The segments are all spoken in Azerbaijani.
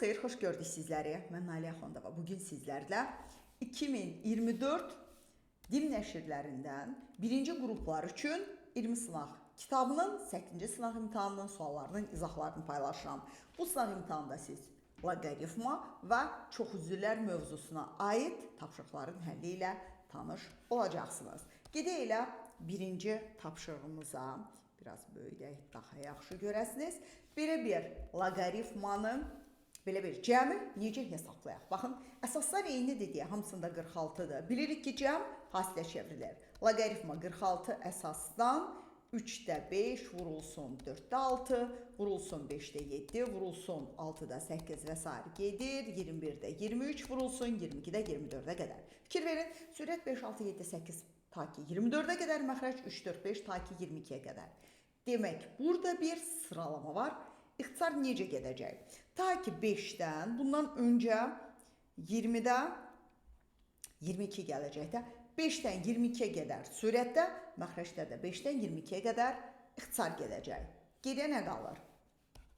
xeyir, xoş gördük sizləri. Mən Nailiyə Xondova. Bugün sizlərlə 2024 din nəşrlərindən birinci qruplar üçün 20 sınaq kitabının 8-ci sınaq imtahanının suallarının izahlarını paylaşıram. Bu sınaq imtahanında siz loqaritma və çoxüzlülər mövzusuna aid tapşırıqların həlli ilə tanış olacaqsınız. Gedək elə birinci tapşırığımıza. Biraz böyüdək, daha yaxşı görəsiniz. Belə bir loqaritmanı, belə bir cəmi necə hesablayaq? Baxın, əsaslar eynidir deyə, hamısında 46-dır. Bilirik ki, cəm hasilə çevrilir. Loqaritma 46 əsasdan 3-də 5 vurulsun 4-də 6, vurulsun 5-də 7, vurulsun 6-da 8 və s. gedir. 21-də 23 vurulsun 22-də 24-ə qədər. Fikir verin, sürət 5, 6, 7, 8 ta ki 24-ə qədər, məxrəc 3, 4, 5 ta ki 22-yə qədər. Demək, burada bir sıralama var. İxtisar necə gedəcək? Ta ki 5-dən, bundan öncə 20-də 22 gələcəkdə, 5-dən 22-yə qədər sürətdə, məxrəcdə də 5-dən 22-yə qədər ixtisar gedəcək. Geriyə nə qalır?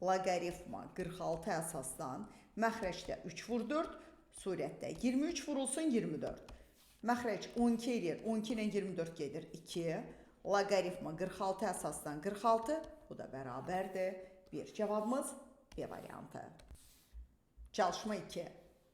Loqaritma 46 əsasdan, məxrəcdə 3 vur 4, sürətdə 23 vurulsun 24. Məxrəc 12 edir, 12 ilə 24 gedir 2. Loqaritma 46 əsasdan 46, bu da bərabərdir 1. Cavabımız B variantı. Çalışma 2.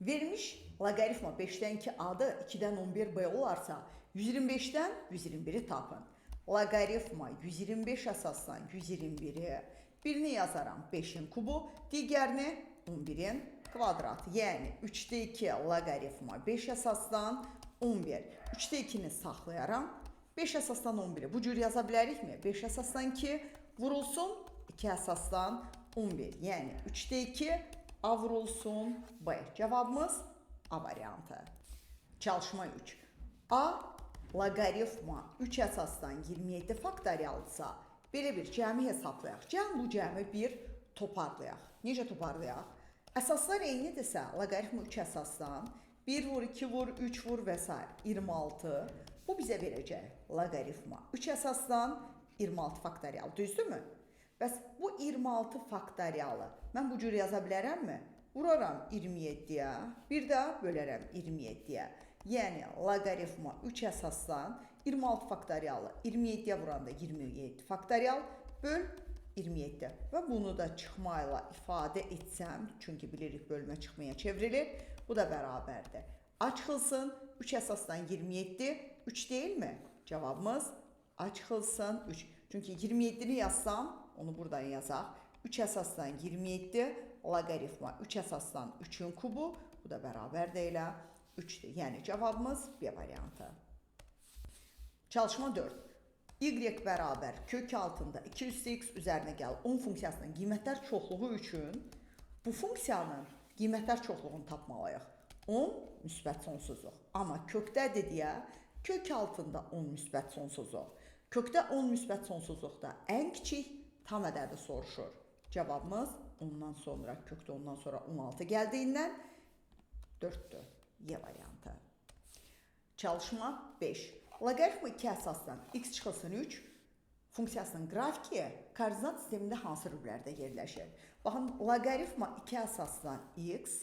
Vermiş loqaritma 5-dən 2 A-dır, 2-dən 11 B olarsa, 125-dən 121-i tapın. Loqaritma 125 əsasdan 121-i, birini yazaram 5-in kubu, digərini 11-in kvadratı. Yəni 3-də 2 loqaritma 5 əsasdan 11. 3-də 2-ni saxlayaram. 5 əsasdan 11-i bu cür yaza bilərikmi? 5 əsasdan 2 vurulsun 2 əsasdan 11. Yəni 3-də 2 A vurulsun B. Cavabımız A variantı. Çalışma 3. A loqaritma 3 əsasdan 27 faktorialsa, belə bir cəmi hesablayaq. Bu cəmi bir toparlayaq. Necə toparlayaq? Əsaslar eynidirsə, loqaritma 3 əsasdan 1 vur, 2 vur, 3 vur və s. 26. Bu bizə verəcək loqaritma 3 əsasdan 26 faktorial. Düzdürmü? Bəs bu 26 faktorialı mən bu cür yaza bilərəmmi? Vuraram 27-yə, bir də bölərəm 27-yə. Yəni loqaritma 3 əsasdan 26 faktorialı 27-yə vuranda 27 faktorial böl 27. Və bunu da çıxma ilə ifadə etsəm, çünki bilirik bölmə çıxmaya çevrilir, bu da bərabərdir. A çıxılsın 3 əsasdan 27, 3 deyilmi? Cavabımız A çıxılsın 3. Çünki 27-ni yazsam, onu buradan yazaq. 3 əsasdan 27, loqaritma 3 əsasdan 3-ün kubu, bu da bərabərdir elə 3-dür. Yəni cavabımız B variantı. Çalışma 4. Y bərabər kök altında 2 üstü x üzərinə gəl 10 funksiyasının qiymətlər çoxluğu üçün bu funksiyanın qiymətlər çoxluğunu tapmalıyıq. 10 müsbət sonsuzluq. Amma kökdədir deyə kök altında 10 müsbət sonsuzluq. Kökdə 10 müsbət sonsuzluqda ən kiçik tam ədədi soruşur. Cavabımız ondan sonra, kökdə ondan sonra 16 gəldiyindən 4-dür. Y variantı. Çalışma 5. Loqaritma 2 əsasdan x çıxılsın 3 funksiyasının qrafiki koordinat sistemində hansı rüblərdə yerləşir? Baxın, loqaritma 2 əsasdan x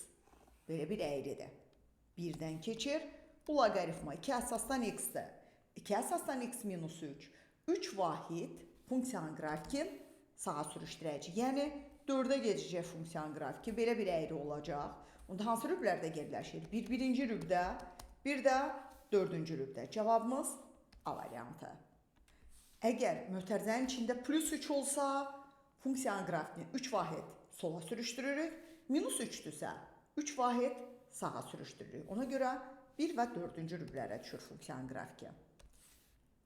belə bir əyridir. 1-dən keçir. Bu loqaritma 2 əsasdan x-dir. 2 əsasdan x minus 3. 3 vahid funksiyanın qrafikin sağa sürüşdürəcək. Yəni 4-ə gedəcək funksiyanın qrafiki belə bir əyri olacaq. Onda hansı rüblərdə yerləşir? Birinci rübdə, bir də 4-cü rübdə. Cavabımız A variantı. Əgər mötərizənin içində plus 3 olsa, funksiyanın qrafikini 3 vahid sola sürüşdürürük. Minus 3-dürsə 3 vahid sağa sürüşdürürük. Ona görə 1 və 4-cü rüblərə düşür funksiyanın qrafiki.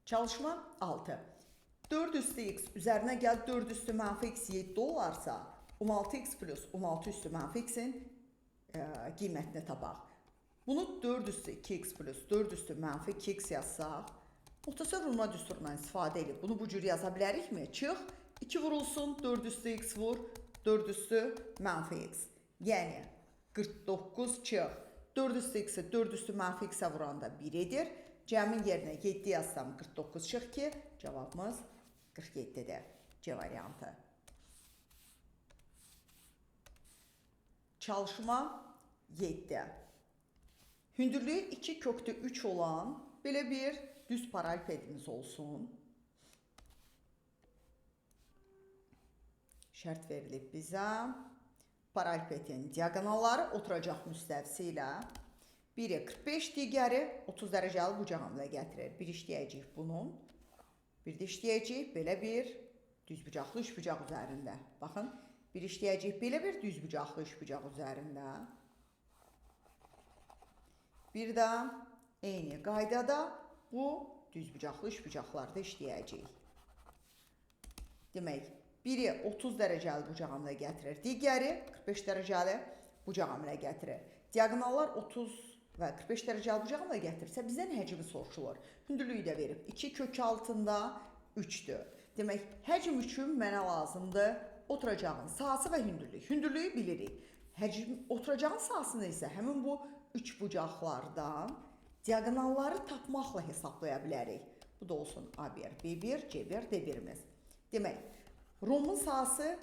Çalışma 6. 4 üstü x üzərinə gəl 4 üstü mənfi x 7 olarsa, 16x plus 16 üstü mənfi x-in qiymətini tapaq. Bunu 4 üstü 2x plus 4 üstü mənfi 2x yazsaq, muxtasar vurma düsturundan istifadə edib bunu bu cür yaza bilərikmi? Çıx, 2 vurulsun 4 üstü x vur, 4 üstü mənfi x. Yəni 49 çıx. 4 üstü x-i 4 üstü mənfi x-ə vuranda 1 edir. Cəmin yerinə 7 yazsam 49 çıx ki, cavabımız 47-dir. C variantı. Çalışma 7. Hündürlüğü 2 kökdə 3 olan belə bir düz paralelipedimiz olsun. Şərt verilib bizə. Paralelipedin diagonalları oturacaq müstəvisi ilə biri 45, digəri 30 dərəcəli bucağımla gətirir. Bir işləyəcəyik bunun. Bir də işləyəcəyik belə bir düzbucaqlı üçbucaq üzərində. Baxın, bir işləyəcəyik belə bir düzbucaqlı üçbucaq üzərində. Bir də eyni qaydada bu düzbucaqlı üçbucaqlarda işləyəcəyik. Demək, biri 30 dərəcəli bucağımla gətirir, digəri 45 dərəcəli bucağımla gətirir. Diagonallar 30 və 45 dərəcəli bucağımla gətirirsə, bizdən həcmi soruşulur. Hündürlüyü də verib. 2 kök altında 3'dür. Demək, həcm üçün mənə lazımdır oturacağın sahəsi və hündürlük. Hündürlüyü bilirik. Oturacağın sahəsini isə həmin bu üç bucaqlardan diagonalları tapmaqla hesablaya bilərik. Bu da olsun A1, B1, C1, D1'imiz. Demək, rombun sahəsi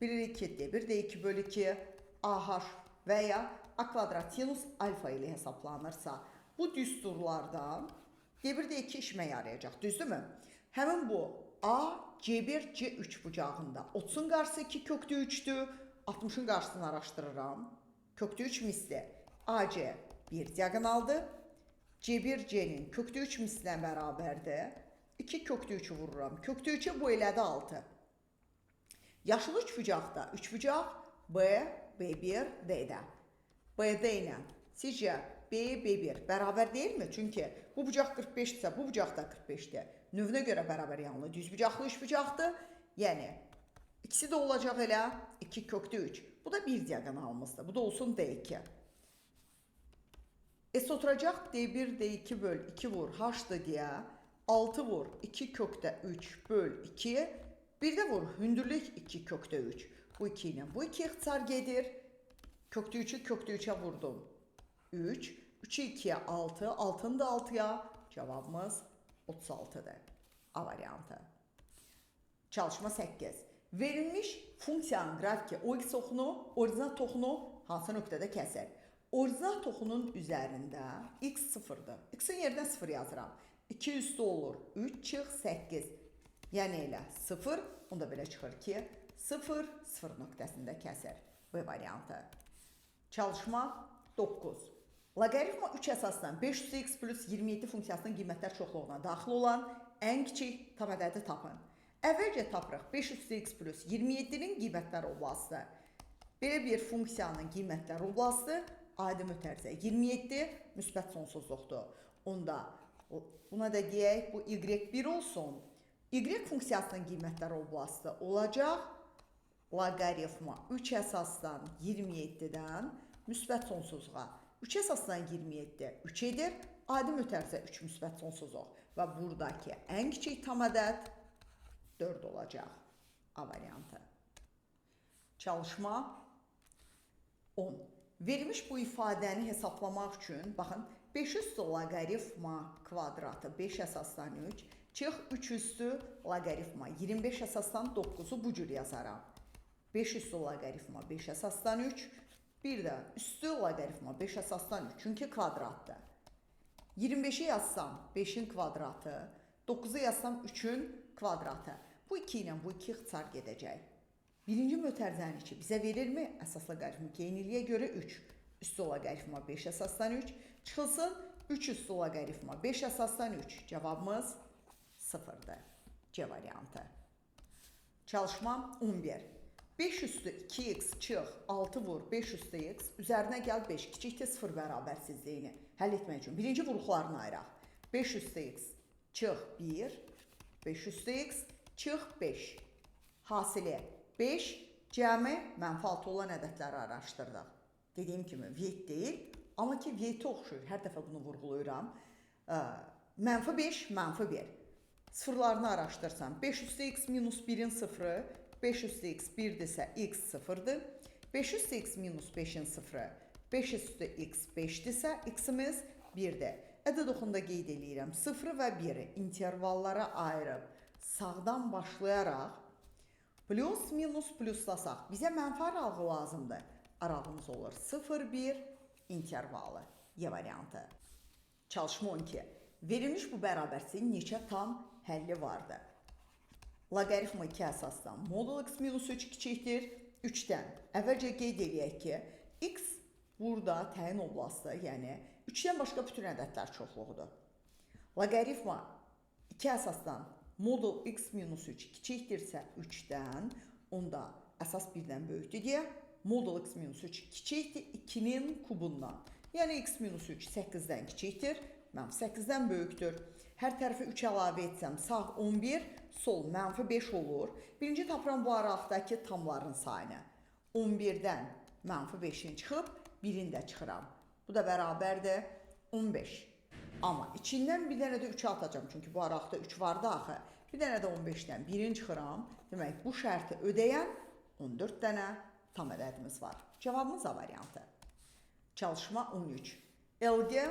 bilirik ki, D1, D2 bölü 2, AH və ya A kvadrat sinus alfa ilə hesablanırsa, bu düsturlardan D1, D2 işimə yarayacaq, düzdürmü? Həmin bu A, C1, C3 bucağında 30'un qarşısı 2 kökdə 3'dür, 60'ın qarşısını araşdırıram. Kökdə 3 misli AC bir diagonaldır. C1, C'nin kökdə 3 mislinə bərabərdir. 2 kökdə 3'ü vururam. Kökdə 3'e bu elədi 6. Yaşıl üçbucaqda üçbucaq B, B1, D'də. BD ilə sizcə B, B1 bərabər deyilmi? Çünki bu bucaq 45'dirsə, bu bucaq da 45'dir. Növünə görə bərabər yanlı düzbucaqlı üçbucaqdır. Yəni, ikisi də olacaq elə 2 kökdə 3. Bu da bir diagonalımızdır. Bu da olsun D2. S oturacaq D1, D2 böl 2 vur H'dır deyə 6 vur 2 kökdə 3 böl 2. Bir də vur hündürlük 2 kökdə 3. Bu 2 ilə bu 2 ixtisar gedir. Kökdə 3'ü kökdə 3'e vurdum. 3. 3'ü 2'ye 6. 6'ını da 6'ya. Cevabımız 36'dır. A variantı. Çalışma 8. Verilmiş funksiyanın qrafiki OX oxunu, orizant oxunu hansı nöqtədə kəsir? Orizant oxunun üzərində x 0'dır. X'in yerinə 0 yazıram. 2 üstü olur. 3 çıx 8. Yəni elə 0. Onda belə çıxır ki 0, 0 nöqtəsində kəsir. B variantı. Çalışma 9. Loqaritma 3 əsasdan 500x plus 27 funksiyasının qiymətlər çoxluğuna daxil olan ən kiçik tam ədədi tapın. Əvvəlcə tapırıq 500x plus 27'nin qiymətlər oblasıdır. Belə bir funksiyanın qiymətlər oblasıdır. Adi mütərizə 27 müsbət sonsuzluqdur. Onda buna da deyək bu y1 olsun. Y funksiyasının qiymətlər oblasıdır olacaq. Loqaritma 3 əsasdan 27'dən müsbət sonsuzluğa. 3 əsasdan 27 3 edir. Adi mütərizə 3 müsbət sonsuzluq. Və buradakı ən kiçik tam ədəd 4 olacaq. A variantı. Çalışma 10. Verilmiş bu ifadəni hesablamaq üçün, baxın, 5 üstü loqaritma kvadratı 5 əsasdan 3, çıx 3 üstü loqaritma 25 əsasdan 9'u bu cür yazaram. 5 üstü loqaritma 5 əsasdan 3, bir də üstü loqaritma 5 əsasdan 3, çünki kvadratdır. 25'i yazsam 5'in kvadratı, 9'u yazsam 3'ün kvadratı. Bu 2 ilə bu 2 ixtisar gedəcək. Birinci mötərizənin içi bizə verirmi? Əsas loqaritmik yeniliyə görə 3. Üstü loqaritma 5 əsasdan 3. Çıxılsın 3 üstü loqaritma 5 əsasdan 3. Cevabımız 0'dır. C variantı. Çalışma 11. 5 üstü 2x çıx 6 vur 5 üstü x. Üzərinə gəl 5 kiçikdir 0 bərabərsizliyini həll etmək üçün. Birinci vuruqlarını ayıraq. 5 üstü x çıx 1. 5 üstü x çıx 5. Hasili 5, cəmi mənfi 6 olan ədədləri araşdırdıq. Dediyim kimi viyet deyil, amma ki viyeti oxşuyur. Hər dəfə bunu vurğulayıram. Mənfi 5, mənfi 1. Sıfırlarını araşdırsam 5 üstü x minus 1'in sıfırı, 5 üstü x 1'dirsə x sıfırdır. 5 üstü x minus 5'in sıfırı, 5 üstü x 5'dirsə x'imiz 1'dir. Ədəd oxunda qeyd edirəm 0 və 1'i intervallara ayırıb sağdan başlayaraq plus minus pluslasaq bizə mənfi aralığı lazımdır. aralığımız olur 0-1 intervalı. Y variantı. Çalışma 12. Verilmiş bu bərabərsizliyin neçə tam həlli vardır? Loqaritma 2 əsasdan modul x minus 3 kiçikdir 3-dən. Əvvəlcə qeyd edək ki, x burada təyin oblasti, yəni 3-dən başqa bütün ədədlər çoxluğudur. Loqaritma 2 əsasdan modul x minus 3 kiçikdirsə 3-dən, onda əsas 1-dən böyükdür deyə modul x minus 3 kiçikdir 2-nin kubundan. Yəni x minus 3 8-dən kiçikdir, mənfi 8-dən böyükdür. Hər tərəfi 3 əlavə etsəm sağ 11, sol mənfi 5 olur. Birinci tapıram bu araqdakı tamların sayını. 11-dən mənfi 5-in çıxıb, 1-in də çıxıram. Bu da bərabərdir 15. Amma içindən bir dənə də 3 atacağım. Çünki bu araqda 3 vardı axı. Bir dənə də 15-dən 1-in çıxıram. Demək, bu şərti ödəyən 14 dənə tam ədədimiz var. Cavabımız A variantı. Çalışma 13. Elde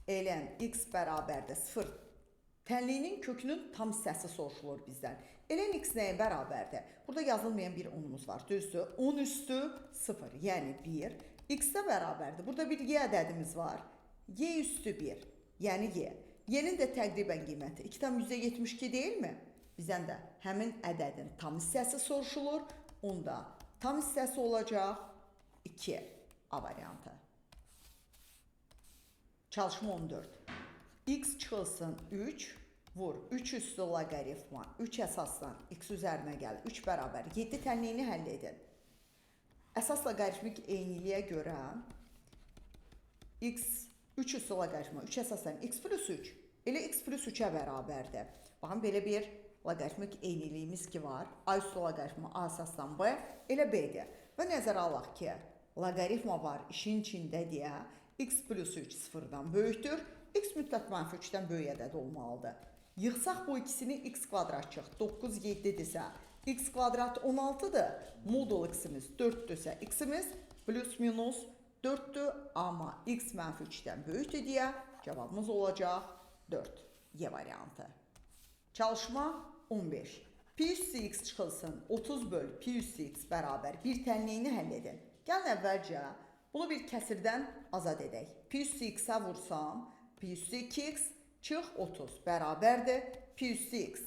elən x bərabərdir 0. Tənliyinin kökünün tam hissəsi soruşulur bizdən. Elən x nəyə bərabərdir? Burada yazılmayan bir 10'umuz var. Düzdür? 10 üstü 0, yəni 1. X-də bərabərdir. Burada bir y ədədimiz var. Y üstü 1, yəni y. Y-nin də təqribən qiyməti 2,72 deyilmi? Bizdən də həmin ədədin tam hissəsi soruşulur. Onda tam hissəsi olacaq 2. A variantı. Çalışma 14. X çıxılsın 3, vur 3 üstü loqaritma 3 əsasdan x üzərinə gəl 3 bərabər 7 tənliyini həll edin. Əsas loqaritmik eyniliyə görə x 3 üstü loqaritma 3 əsasdan x plus 3 elə x plus 3'ə bərabərdir. Baxın, belə bir loqaritmik eyniliyimiz ki var. A üstü loqaritma A əsasdan B elə B'dir. Və nəzərə alaq ki, loqaritma var işin içində deyə x plus 3 0-dan böyükdür. X mütləq mənfi 3-dən böyük ədəd olmalıdır. Yığsaq bu ikisini x kvadrat çıx 9 7-dirsə x kvadrat 16'dır. Modul x-imiz 4'dürsə x-imiz plus minus 4'dür. Amma x mənfi 3'dən böyükdür deyə cavabımız olacaq 4. Y variantı. Çalışma 15. Pi üstü x çıxılsın 30 böl pi üstü x bərabər bir tənliyini həll edin. Gəlin əvvəlcə bunu bir kəsirdən azad edək. Pi üstü x-ə vursam, pi üstü 2x çıx 30 bərabərdir pi üstü x.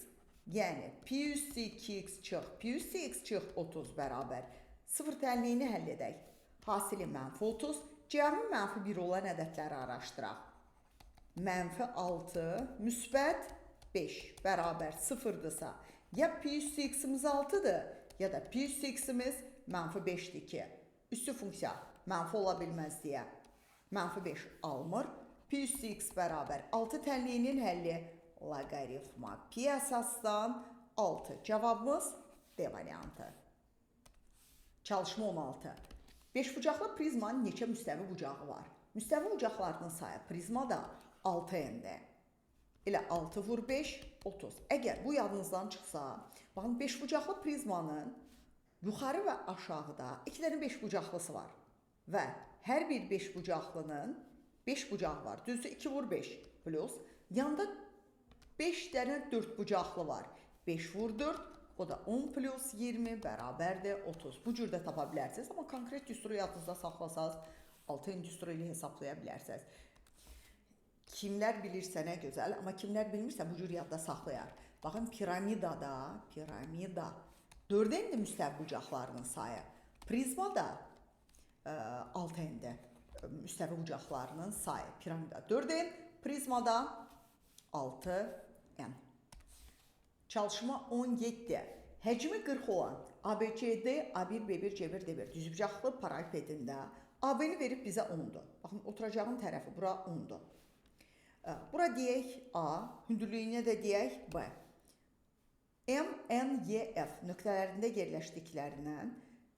Yəni pi üstü 2x çıx pi üstü x çıx 30 bərabər. 0 tənliyini həll edək. Hasili mənfi 30, cəmi mənfi 1 olan ədədləri araşdıraq. Mənfi 6, müsbət 5 bərabər 0'dırsa, ya pi üstü x-imiz 6'dır, ya da pi üstü x-imiz mənfi 5'dir ki, üstü funksiya mənfi ola bilməz deyə mənfi 5 almır. Pi üstü x bərabər 6 tənliyinin həlli loqaritma pi əsasdan 6. Cavabımız D variantı. Çalışma 16. 5 bucaqlı prizmanın neçə müstəvi bucağı var? Müstəvi bucaqlarının sayı prizmada 6n'dir. Elə 6 vur 5, 30. Əgər bu yadınızdan çıxsa, baxın 5 bucaqlı prizmanın yuxarı və aşağıda 2 dənə 5 bucaqlısı var. Və hər bir 5 bucaqlının 5 bucağı var. Düzdür, 2 vur 5 plus. Yanda 5 dənə 4 bucaqlı var. 5 vur 4, o da 10 plus 20 bərabərdir 30. Bu cürdə tapa bilərsiniz. Amma konkret düsturu yadınızda saxlasaz, 6 düsturu ilə hesablaya bilərsiniz. Kimlər bilirsə nə gözəl, amma kimlər bilmirsə bu cür yadda saxlayar. Baxın, piramidada 4n'dir müstəvi bucaqlarının sayı. Prizmada 6n'dir müstəvi bucaqlarının sayı. Piramida 4n, prizmada 6n. Çalışma 17. Həcmi 40 olan ABCD, A1, B1, C1, D1 düzbucaqlı paralelipedində AB-ni verib bizə 10'dur. Baxın, oturacağın tərəfi bura 10'dur. Bura deyək A, hündürlüyünə də deyək B. M, N, Y, F nöqtələrində yerləşdiklərindən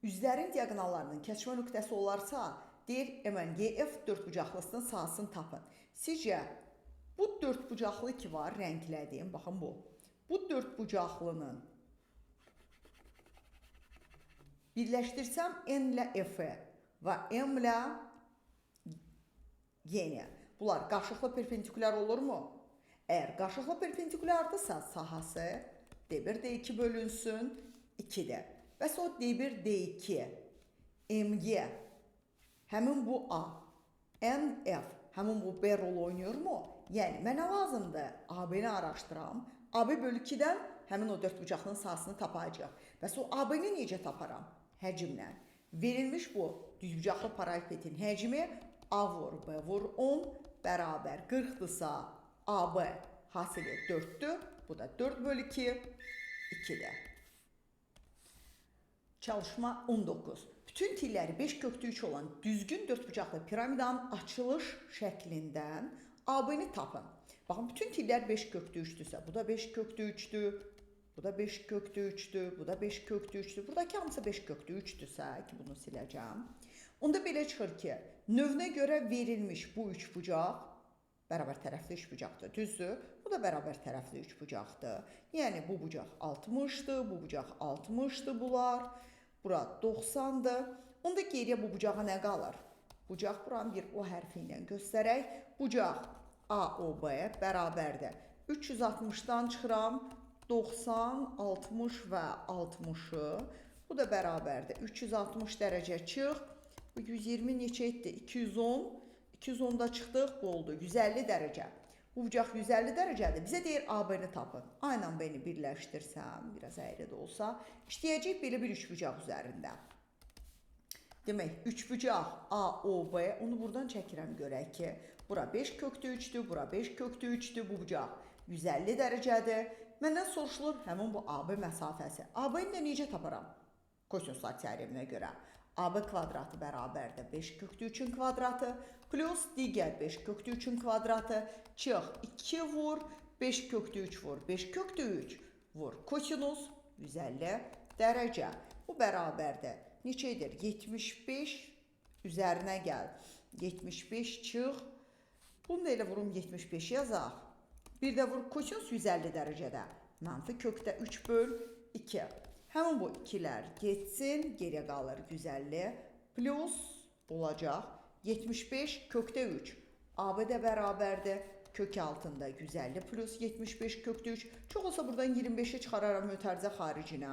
üzlərin diagonallarının kəsişmə nöqtəsi olarsa, deyir M, N, Y, F 4 bucaqlısının sahasını tapın. Sizcə bu 4 bucaqlı ki var, rənglədim, baxın bu. Bu 4 bucaqlının birləşdirsəm N ilə F-i və M ilə Y-ni. Bunlar qarşılıqlı perpendikulyar olurmu? Əgər qarşılıqlı perpendikulyardırsa sahası D1, D2 bölünsün 2'dir. Və sonra D1, D2 MG, həmin bu A, NF, həmin bu B rol oynayır mu? Yəni, mənə lazımdır AB-ni araşdıram. AB bölü 2-dən həmin o dördbucaqlının sahəsini tapacaq. Bəs o AB-ni necə taparam? Həcmlə. Verilmiş bu düzbucaqlı paralelipedin həcmi A vur B vur 10 bərabər 40-dırsa AB hasili 4-dür. Bu da 4 bölü 2, 2-dir. Çalışma 19. Bütün tilləri 5 kökdə 3 olan düzgün dördbucaqlı piramidanın açılış şəklindən AB-ni tapın. Baxın, bütün tillər 5 kökdə 3-dürsə, bu da 5 kökdə 3-dür, bu da 5 kökdə 3-dür, bu da 5 kökdə 3-dür. Buradakı hamısı 5 kökdə 3-dürsə, ki, bunu siləcəm. Onda belə çıxır ki, növünə görə verilmiş bu üçbucaq bərabər tərəfli üçbucaqdır, düzdür? Bu da bərabər tərəfli üçbucaqdır. Yəni, bu bucaq 60-dır, bu bucaq 60-dır bunlar. Bura 90-dır. Onda geriyə bu bucağa nə qalır? Bucaq buranı bir O hərfi ilə göstərək. Bucaq AOB bərabərdir. 360-dan çıxıram 90, 60 və 60-ı. Bu da bərabərdir. 360 dərəcə çıx. Bu 120 neçə etdi? 210. 210-da çıxdıq, bu oldu 150 dərəcə. Bu bucaq 150 dərəcədir. Bizə deyir AB-ni tapın. A ilə B-ni birləşdirsəm, biraz əyri də olsa, işləyəcək belə bir üçbucaq üzərində. Demək, üçbucaq AOB, onu buradan çəkirəm görək ki, bura 5 kökdə 3-dür, bura 5 kökdə 3-dür, bu bucaq 150 dərəcədir. Məndən soruşulur həmin bu AB məsafəsi. AB-ni də necə taparam? Kosinuslar teoreminə görə. AB kvadratı bərabərdir 5 kökdə 3-ün kvadratı plus digər 5 kökdə 3-ün kvadratı çıx 2 vur 5 kökdə 3 vur 5 kökdə 3 vur kosinus 150 dərəcə. Bu bərabərdir. Neçədir? 75 üzərinə gəl. 75 çıx. Bunu da elə vurum 75 yazaq. Bir də vur kosinus 150 dərəcədə. Mənfi kökdə 3 böl 2. Həmin bu 2'lər getsin, geriyə qalır 150 plus olacaq 75 kökdə 3. AB də bərabərdir kök altında 150 plus 75 kökdə 3. Çox olsa buradan 25'i çıxararam mötərizə xaricinə.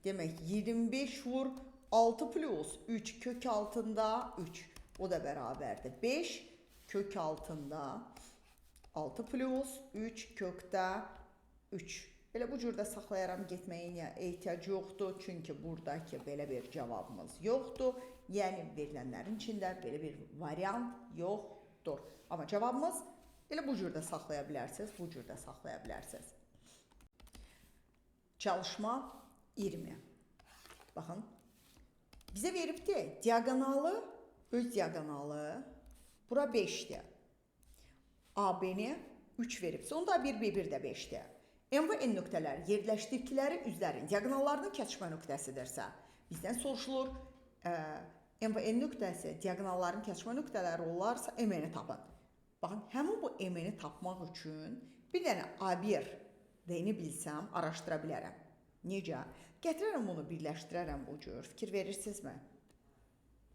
Demək 25 vur 6 plus 3 kök altında 3. O da bərabərdir 5 kök altında 6 plus 3 kökdə 3. Elə bu cürdə saxlayaram, getməyə ehtiyac yoxdur. Çünki buradakı belə bir cavabımız yoxdur. Yəni, verilənlərin içində belə bir variant yoxdur. Amma cavabımız elə bu cürdə saxlaya bilərsiniz, bu cürdə saxlaya bilərsiniz. Çalışma 20. Baxın, bizə veribdir diagonalı, öz diagonalı, bura 5'dir. AB-ni 3 veribsə, onda 1B1 də 5'dir. M və N nöqtələri yerləşdirdikləri üzlərin diagonallarının kəsişmə nöqtəsidirsə, bizdən soruşulur, M və N nöqtəsi diagonalların kəsişmə nöqtələri olarsa, M-ni tapın. Baxın, həmin bu M-ni tapmaq üçün bir dənə A1 deyini bilsəm, araşdıra bilərəm. Necə? Gətirərəm bunu, birləşdirərəm bu cür. Fikir verirsinizmi?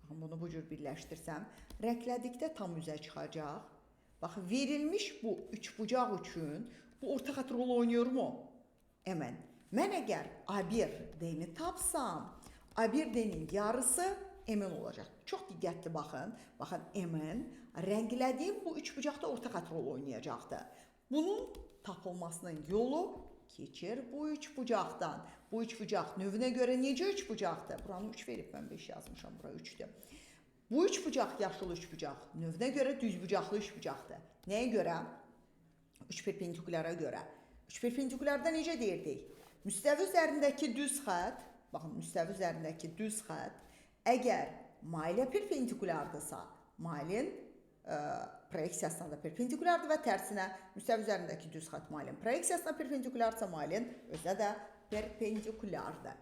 Baxın, bunu bu cür birləşdirsəm, rənglədikdə tam üzə çıxacaq. Baxın, verilmiş bu üçbucaq üçün bu orta xətt rol oynayır mu? Əmən. Mən əgər A1 deyini tapsam, A1 deyinin yarısı M-in olacaq. Çox diqqətli baxın. Baxın, M-in rənglədiyim bu üçbucaqda orta xətt rol oynayacaqdır. Bunun tapılmasının yolu keçir bu üçbucaqdan. Bu üçbucaq növünə görə necə üçbucaqdır? Buranı 3 verib, mən 5 yazmışam, bura 3'dür. Bu üçbucaq yaşıl üçbucaq növünə görə düzbucaqlı üçbucaqdır. Nəyə görə? 3 perpendikulyara görə. 3 perpendikulyarda necə deyirdik? Müstəvi üzərindəki düz xətt, baxın, müstəvi üzərindəki düz xətt, əgər mailə perpendikulyardırsa, mailin proyeksiyasına da perpendikulyardır və tərsinə müstəvi üzərindəki düz xətt mailin proyeksiyasına perpendikulyardırsa, mailin özə də perpendikulyardır.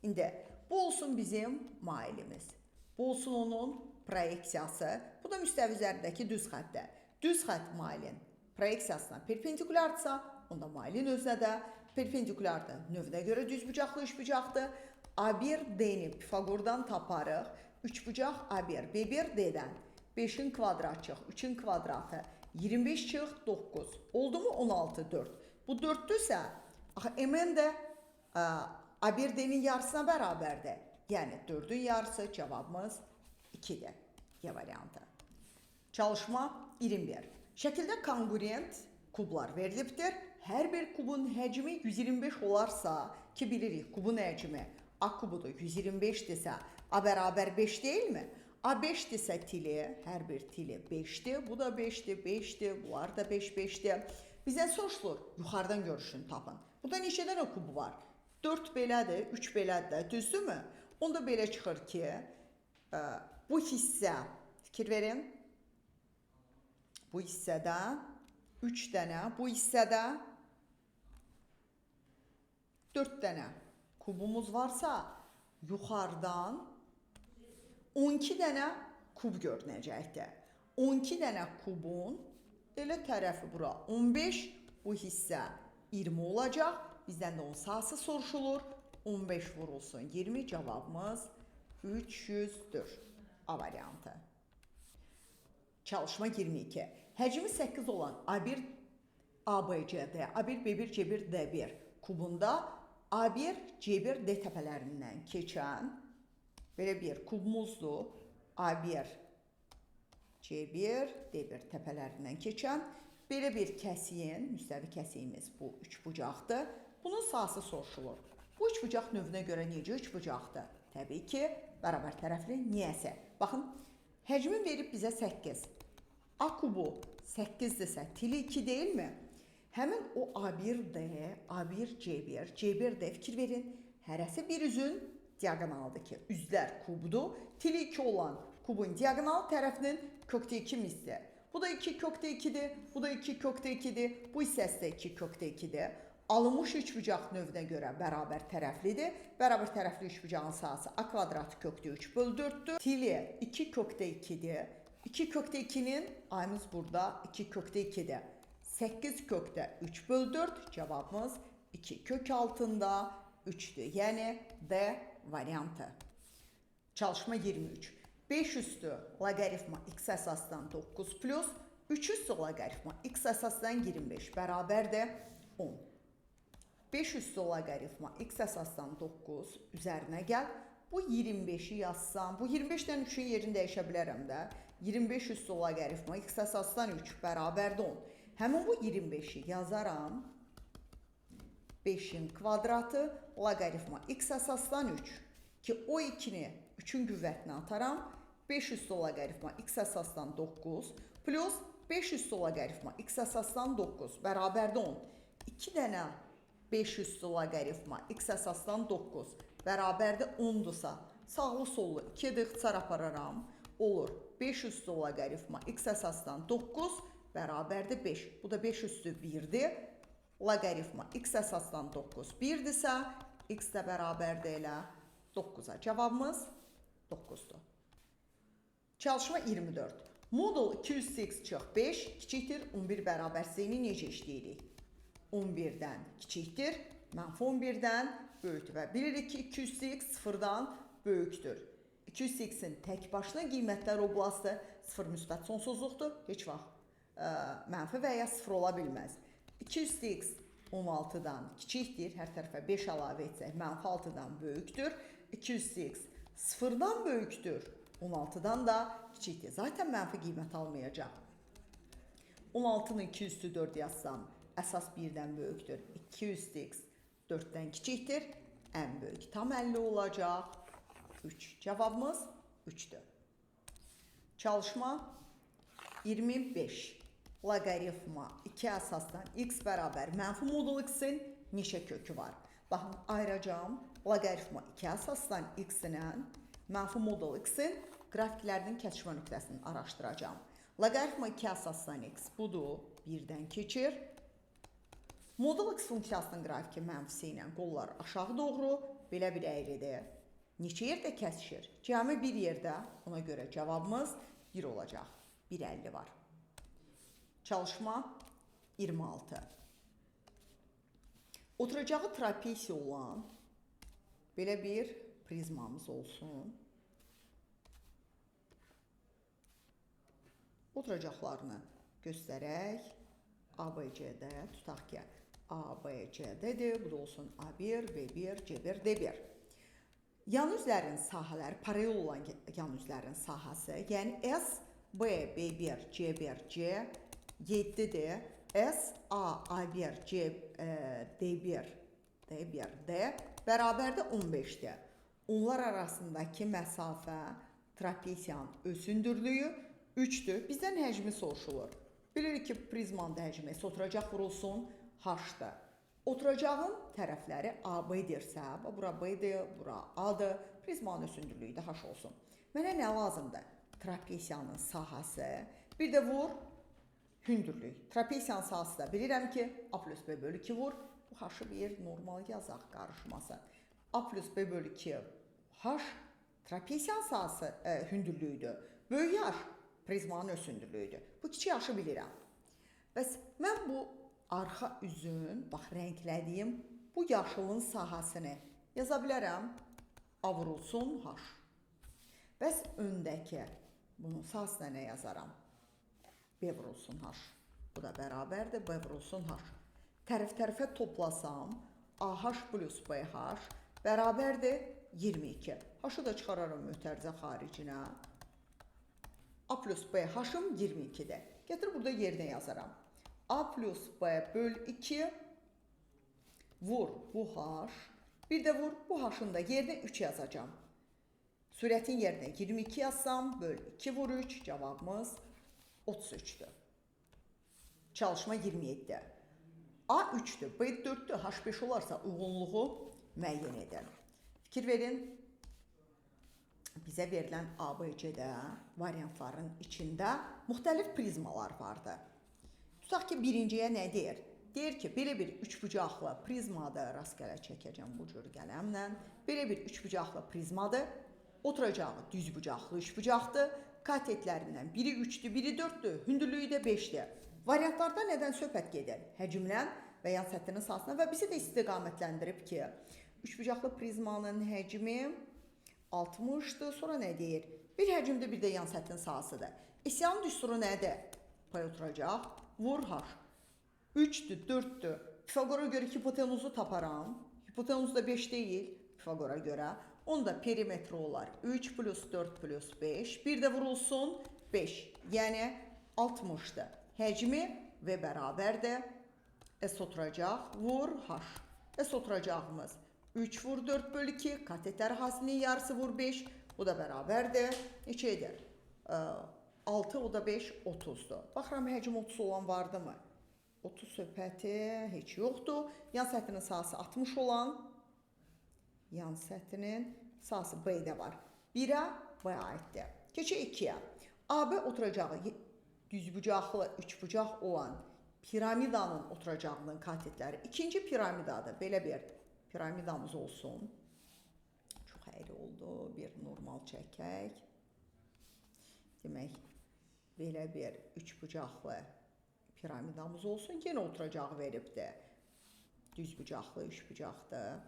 İndi bu olsun bizim mailimiz. Bu olsun onun proyeksiyası. Bu da müstəvi üzərindəki düz xəttdir. Düz xətt mailin proyeksiyasına perpendikulyardırsa, onda mailin özünə də perpendikulyardır. Növünə görə düzbucaqlı üçbucaqdır. A1 D-ni Pifagordan taparıq. Üçbucaq A1, B1 D-dən 5'in kvadrat çıx, 3'in kvadratı 25 çıx, 9. Oldu mu? 16, 4. Bu 4'dürsə, M-in də A1 D-nin yarısına bərabərdir. Yəni 4-ün yarısı cavabımız 2-dir. Y variantı. Çalışma 21. Şəkildə kongruent kublar verilibdir. Hər bir kubun həcmi 125 olarsa, ki bilirik kubun həcmi A kubudur 125-dirsə, A bərabər 5 deyilmi? A 5-dirsə tili, hər bir tili 5-dir. Bu da 5-dir, 5-dir. Bunlar da 5, 5-dir. Bizdən soruşulur, yuxarıdan görüşünü tapın. Burada neçə dənə kubu var? 4 belədir, 3 belədir, düzdürmü? Onda belə çıxır ki, bu hissə, fikir verin, bu hissədə 3 dənə, bu hissədə 4 dənə kubumuz varsa, yuxarıdan 12 dənə kub görünəcəkdir. 12 dənə kubun elə tərəfi bura 15, bu hissə 20 olacaq. Bizdən də onun sahası soruşulur. 15 vurulsun 20, cavabımız 300'dür. A variantı. Çalışma 22. Həcmi 8 olan A1, ABCD, A1, B1, C1, D1 kubunda A1, C1, D təpələrindən keçən belə bir kubumuzdur. A1, C1, D1 təpələrindən keçən belə bir kəsiyin, müstəvi kəsiyimiz bu üçbucaqdır. Bunun sahası soruşulur. Bu üçbucaq növünə görə necə üçbucaqdır? Təbii ki, bərabər tərəfli niyəsə. Baxın, həcmi verib bizə 8. A kubu 8-dirsə, tili 2 deyilmi? Həmin o A1D, A1C1, C1D fikir verin. Hərəsi bir üzün diagonalıdır ki, üzlər kubdur. Tili 2 olan kubun diagonal tərəfinin kökdə 2 misli. Bu da 2 kökdə 2'dir, bu da 2 kökdə 2'dir, bu hissəsi də 2 kökdə 2'dir. Alınmış üçbucaq növünə görə bərabər tərəflidir. Bərabər tərəfli üçbucağın sahası A kvadratı kökdə 3 böl 4'dür. Tili 2 kökdə 2'dir. 2 kökdə 2'nin ayımız burada 2 kökdə 2'dir. 8 kökdə 3 böl 4, cevabımız 2 kök altında 3'dür. Yəni D variantı. Çalışma 23. 5 üstü logaritma x əsasdan 9 plus 3 üstü logaritma x əsasdan 25 bərabərdir 10. 5 üstü logaritma x əsasdan 9 üzərinə gəl. Bu 25'i yazsam, bu 25'dən 3'ün yerini dəyişə bilərəm də. 25 üstü logaritma x əsasdan 3 bərabərdir 10. Həmin bu 25'i yazaram. 5'in kvadratı logaritma x əsasdan 3. Ki o 2'ni 3'ün qüvvətinə ataram. 5 üstü logaritma x əsasdan 9 plus 5 üstü logaritma x əsasdan 9 bərabərdir 10. 2 dənə 5 üstü logaritma x əsasdan 9 bərabərdir 10'dursa, sağlı sollu 2'də ixtisar apararam. Olur 5 üstü logaritma x əsasdan 9 bərabərdir 5. Bu da 5 üstü 1'dir. Logaritma x əsasdan 9 1'dirsə, x də bərabərdir elə 9'a. Cavabımız 9'dur. Çalışma 24. Modul 200x çıx 5 kiçikdir 11 bərabərsizliyini necə işləyirik? 11'dən kiçikdir, mənfi 11'dən böyükdür və bilirik ki 200x 0'dan böyükdür. 200x'in tək başına qiymətlər oblasti 0 müsbət sonsuzluqdur, heç vaxt mənfi və ya 0 ola bilməz. 200x 16'dan kiçikdir, hər tərəfə 5 əlavə etsək mənfi 6'dan böyükdür. 200x 0'dan böyükdür, 16'dan da kiçikdir. Zaten mənfi qiymət almayacaq. 16'nın 2 üstü 4 yazsam, əsas 1'dən böyükdür. 200x 4'dən kiçikdir. Ən böyük tam 50 olacaq. 3. Cevabımız 3'dür. Çalışma 25. Logaritma 2 əsasdan x bərabər mənfi modul x'in neçə kökü var? Baxın, ayıracağım. Logaritma 2 əsasdan x-ilə mənfi modul x'in qrafiklərinin kəsişmə nöqtəsini araşdıracağım. Logaritma 2 əsasdan x budur. 1'dən keçir. Modul x funksiyasının qrafiki mənfisi ilə qollar aşağı doğru belə bir əyridir. Neçə yerdə kəsişir? Cəmi bir yerdə. Ona görə cavabımız 1 olacaq. 1,50 var. Çalışma 26. Oturacağı trapezi olan belə bir prizmamız olsun. Oturacaqlarını göstərək. ABCD tutaq ki, ABCD'dir. Bu da olsun A1, B1, C1, D1. Yan üzlərin sahələri, paralel olan yan üzlərin sahəsi, yəni S, B, B1, C1, C 7-dir. S, A, A1, C, D1, D1, D bərabərdə 15-dir. Onlar arasındakı məsafə trapesiyanın öz hündürlüyü 3-dür. Bizdən həcmi soruşulur. Bilirik ki, prizmanın da həcmi oturacaq vurulsun H-dır. Oturacağın tərəfləri AB-dirsə, bura B-dir, bura A-dır, prizmanın öz hündürlüyü də H olsun. Mənə nə lazımdır? Trapesiyanın sahəsi, bir də vur hündürlük. Trapesiyanın sahəsi də bilirəm ki, A plus B bölü 2 vur. Bu H-ı bir normal yazaq qarışmasın. A plus B bölü 2 H trapesiyanın sahəsi hündürlüyüdür. Böyük H prizmanın öz hündürlüyüdür. Bu kiçik H-ı bilirəm. Bəs mən bu arxa üzün, bax rənglədiyim bu yaşılın sahəsini yaza bilərəm. A vurulsun H. Bəs öndəki bunun sahəsinə nə yazaram? B vurulsun H. Bu da bərabərdir, B vurulsun H. Tərəf-tərəfə toplasam, AH plus BH bərabərdir 22. H-ı da çıxararam mötərizə xaricinə. A plus BH-ım 22-dir. Gətir burada yerinə yazaram. A plus B böl 2 vur bu H. Bir də vur bu H-ın da yerinə 3 yazacağım. Sürətin yerinə 22 yazsam, böl 2 vur 3, cavabımız 33'dür. Çalışma 27'dir. A 3'dür, B 4'dür, H 5 olarsa uyğunluğu müəyyən edin. Fikir verin, bizə verilən ABC-də variantların içində müxtəlif prizmalar vardır. Tutaq ki, birinciyə nə deyir? Deyir ki, belə bir üçbucaqlı prizmadır, rastgele çəkəcəm bu cür qələmlə. Belə bir üçbucaqlı prizmadır, oturacağı düzbucaqlı üçbucaqdır. Katetlərindən biri 3'dür, biri 4'dür, hündürlüyü də 5'dir. Variantlarda nədən söhbət gedir? Həcmdən və yan səthinin sahəsindən və bizi də istiqamətləndirib ki, üçbucaqlı prizmanın həcmi 60'dır. Sonra nə deyir? Bir həcmdə, bir də yan səthin sahəsidir. İsyanın düsturu nədir? Pay oturacaq, vur H. 3'dür, 4'dür. Pifagora görə hipotenuzu taparam. Hipotenuz da 5 deyil, Pifagora görə. Onda perimetri olar 3 plus 4 plus 5. Bir də vurulsun 5. Yəni 60'dır. Həcmi və bərabərdir. S oturacaq, vur H. S oturacağımız 3 vur 4 bölü 2. Katetlər hasilinin yarısı vur 5. Bu da bərabərdir. Neçə edir? 6, o da 5, 30'dur. Baxıram, həcm 30 olan vardı mı? 30 söhbəti heç yoxdur. Yan səthinin sahəsi 60 olan, yan səthinin sahəsi B-də var. 1-ə B aiddir. Keçək 2-yə. AB oturacağı düzbucaqlı, üçbucaq olan piramidanın oturacağının katetləri ikinci piramidadır. Belə bir piramidamız olsun. Çox əyri oldu. Bir normal çəkək. Demək, belə bir üçbucaqlı piramidamız olsun. Yenə oturacağı veribdir. Düzbucaqlı, üçbucaqdır.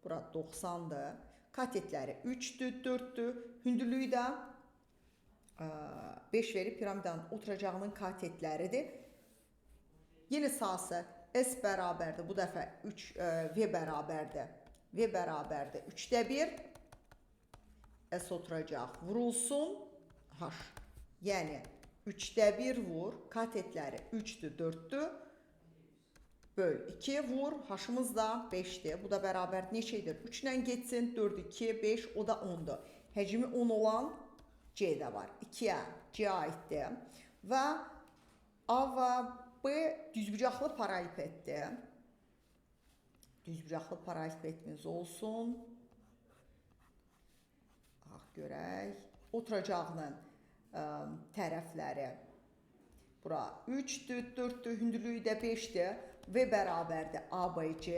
Bura 90'dır. Katetləri 3'dür, 4'dür. Hündürlüyü də 5 verib piramidanın oturacağının katetləridir. Yeni sahəsi S bərabərdir. Bu dəfə V bərabərdir. V bərabərdir 3'də 1. S oturacaq. Vurulsun H. Yəni 3'də 1 vur. Katetləri 3'dür, 4'dür. Böl 2 vur. H-ımız da 5'dir. Bu da bərabər neçədir? 3 ilə geçsin. 4, 2, 5. O da 10'dur. Həcmi 10 olan C-də var. 2'yə C aiddir. Və A və B düzbucaqlı paralelipeddir. Düzbucaqlı paralelipedimiz olsun. Görək. Oturacağının tərəfləri bura 3'dür, 4'dür, hündürlüyü də 5'dir və bərabərdir ABC.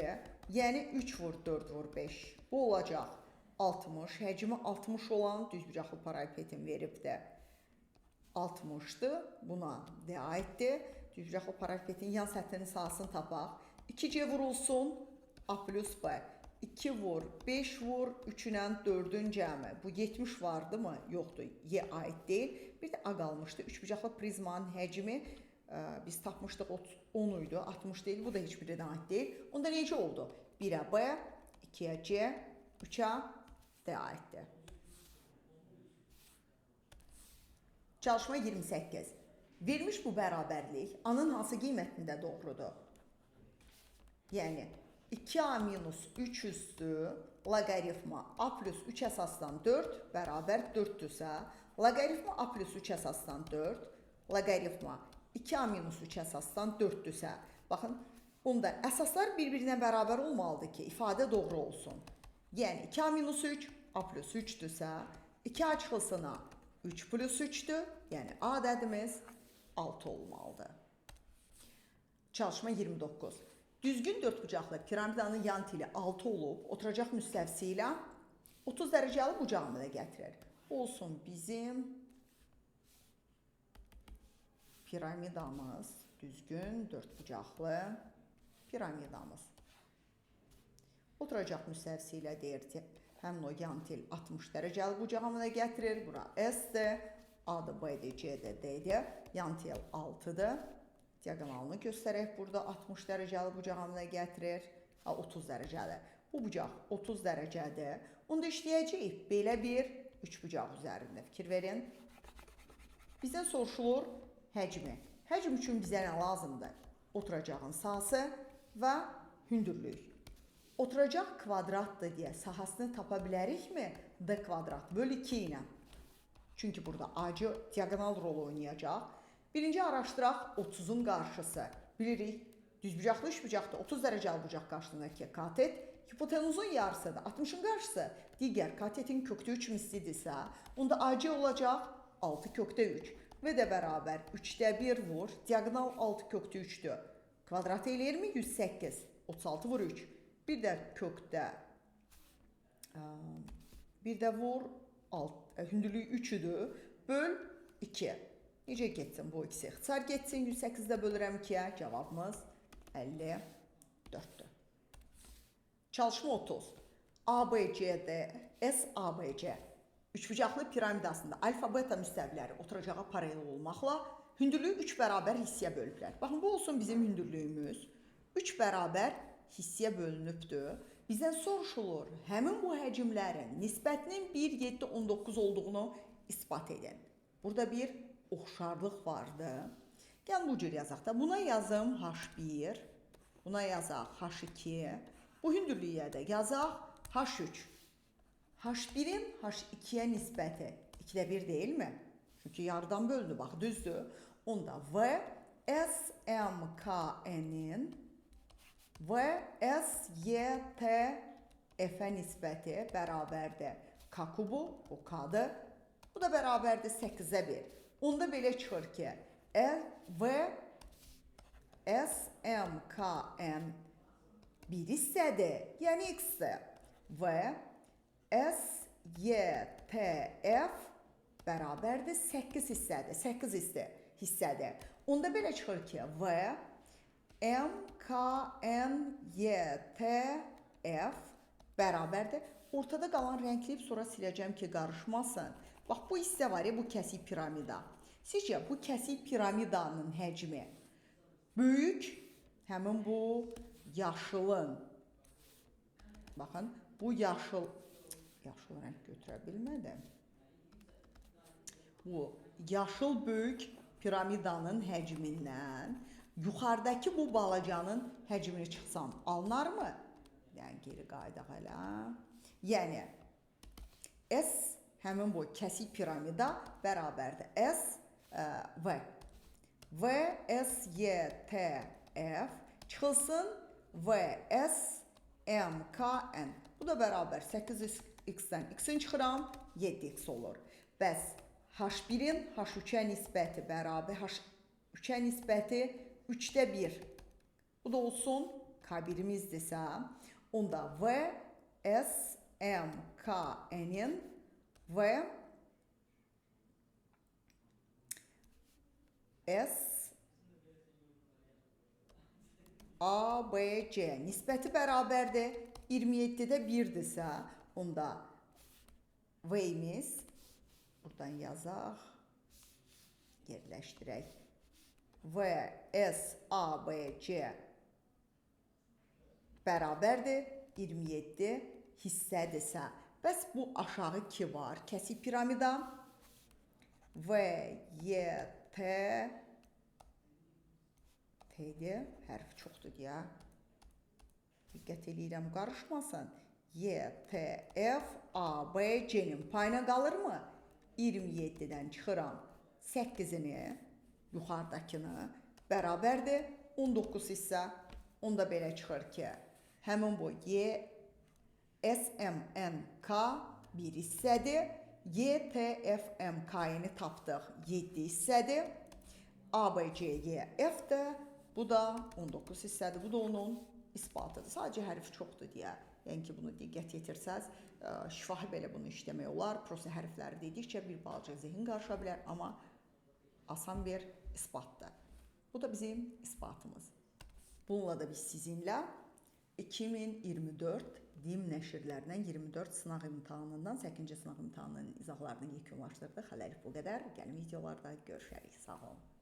Yəni 3 vur 4 vur 5. Bu olacaq 60. Həcmi 60 olan düzbucaqlı paralelipedin veribdir. 60'dır. Buna D aiddir. Düzbucaqlı paralelipedin yan səthinin sahəsini tapaq. 2C vurulsun A plus B. 2 vur, 5 vur, 3 ilə 4'ün cəmi. Bu 70 vardı mı? Yoxdur. Y aid deyil. Bir də A qalmışdı. Üçbucaqlı prizmanın həcmi biz tapmışdıq 10 idi. 60 deyil. Bu da heç birindən aid deyil. Onda necə oldu? 1'ə B, 2'ə C, 3'ə D-aiddir. Çalışma 28. Verilmiş bu bərabərlik A-nın hansı qiymətində doğrudur? Yəni 2A minus 3 üstü loqaritma A plus 3 əsasdan 4 bərabər 4-dürsə, loqaritma A plus 3 əsasdan 4, loqaritma 2A minus 3 əsasdan 4-dürsə, baxın, bunda əsaslar bir-birinə bərabər olmalıdır ki, ifadə doğru olsun. Yəni 2A minus 3, A plus 3-dürsə, 2A çıxılsına 3 plus 3-dür, yəni A ədədimiz 6 olmalıdır. Çalışma 29. Düzgün dördbucaqlı piramidanın yan tili 6 olub, oturacaq müstəvisi ilə 30 dərəcəli bucağını da gətirir. Olsun bizim piramidamız, düzgün dördbucaqlı piramidamız. Oturacaq müstəvisi ilə deyir ki, həmin o yan til 60 dərəcəli bucağını da gətirir. Bura S-dir, A-dır, B-dir, C-dir, D-dir. Yan til 6-dır. Diagonalını göstərək, burada 60 dərəcəli bucağını gətirir, 30 dərəcəli. Bu bucaq 30 dərəcədir. Onda işləyəcəyik belə bir üç bucaq üzərində. Fikir verin. Bizdən soruşulur həcmi. Həcm üçün bizə nə lazımdır? Oturacağın sahəsi və hündürlük. Oturacaq kvadratdır deyə sahəsini tapa bilərikmi? D kvadrat bölü 2 ilə. Çünki burada AC diagonal rol oynayacaq. Birinci araşdıraq 30-un qarşısı. Bilirik, düzbucaqlı üçbucaqda 30 dərəcəli bucaq qarşısındakı katet, hipotenuzun yarısıdır. 60-ın qarşısı digər katetin kökdə 3 mislidirsə, onda AC olacaq 6 kökdə 3 və də bərabər 3də 1 vur, diagonal 6 kökdə 3-dür. Kvadrat eləyirmi? 108, 36 vur 3. Bir də kökdə, bir də vur, hündürlük 3-üdür, böl 2. Necə getsin bu ikisi? İxtisar getsin, 108-də bölürəm 2-yə, cavabımız 54-dür. Çalışma 30. ABCD, SABC üçbucaqlı piramidasında alfa-beta müstəviləri oturacağa paralel olmaqla hündürlüyü 3 bərabər hissəyə bölüblər. Baxın, bu olsun bizim hündürlüyümüz. 3 bərabər hissəyə bölünübdür. Bizdən soruşulur, həmin bu həcmlərin nisbətinin 1,7-19 olduğunu ispat edin. Burada bir oxşarlıq vardı. Gəl bu cür yazaq da. Buna yazım H1, buna yazaq H2, bu hündürlüyə də yazaq H3. H1-in H2-yə nisbəti 2də 1 deyilmi? Çünki yarıdan bölünür, bax, düzdür. Onda V, SMKN-in V, SYT, F-ə nisbəti bərabərdir K kubu, bu K-dır. Bu da bərabərdir 8-ə 1. Onda belə çıxır ki, V, SMKN bir hissədir, yəni X-dir. V, SYTF bərabərdir 8 hissədir, 8 hissədir. Onda belə çıxır ki, V, MKNYTF bərabərdir. Ortada qalan rəngləyib sonra siləcəm ki, qarışmasın. Bax, bu hissə var ya, bu kəsik piramida. Sizcə, bu kəsik piramidanın həcmi böyük, həmin bu yaşılın. Baxın, bu yaşıl rəng götürə bilmədim. Bu yaşıl böyük piramidanın həcmindən yuxarıdakı bu balacanın həcmini çıxsam alınarmı? Yəni, geri qaydaq hələ. Yəni, S həmin bu kəsik piramida bərabərdir S, V. V, S, Y, T, F çıxılsın V, S, M, K, N. Bu da bərabər 8x-dən x-in çıxıram, 7x olur. Bəs H1-in H3-ə nisbəti bərabər, H3-ə nisbəti 3də 1. Bu da olsun K1-imizdirsə, onda V, S, M, K, N-in V, S, A, B, C nisbəti bərabərdir. 27-də 1-dirsə, onda V-imiz, buradan yazaq, yerləşdirək. V, S, A, B, C bərabərdir. 27 hissədirsə, Bəs bu aşağı 2 var. Kəsik piramida. V, Y, T. T'dir. Hərf çoxdur deyə. Diqqət eləyirəm, qarışmasın. Y, T, F, A, B, C-nin payına qalırmı? 27-dən çıxıram 8-ini, yuxarıdakını, bərabərdir 19 isə, onda belə çıxır ki, həmin bu Y, S, M, N, K bir hissədir, Y, T, F, M, K-ni tapdıq 7 hissədir, A, B, C, Y, F də, bu da 19 hissədir, bu da onun isbatıdır. Sadəcə hərf çoxdur deyə, yəni ki, bunu diqqət yetirsəz, şifahi belə bunu işləmək olar. Prosta hərfləri dedikcə bir balaca zehin qarışa bilər, amma asan bir isbatdır. Bu da bizim isbatımız. Bununla da biz sizinlə 2024 DİM nəşrlərindən 24 sınaq imtahanından 8-ci sınaq imtahanının izahlarını yekunlaşdırdıq. Hələlik bu qədər. Gəlin videolarda görüşərik. Sağ olun.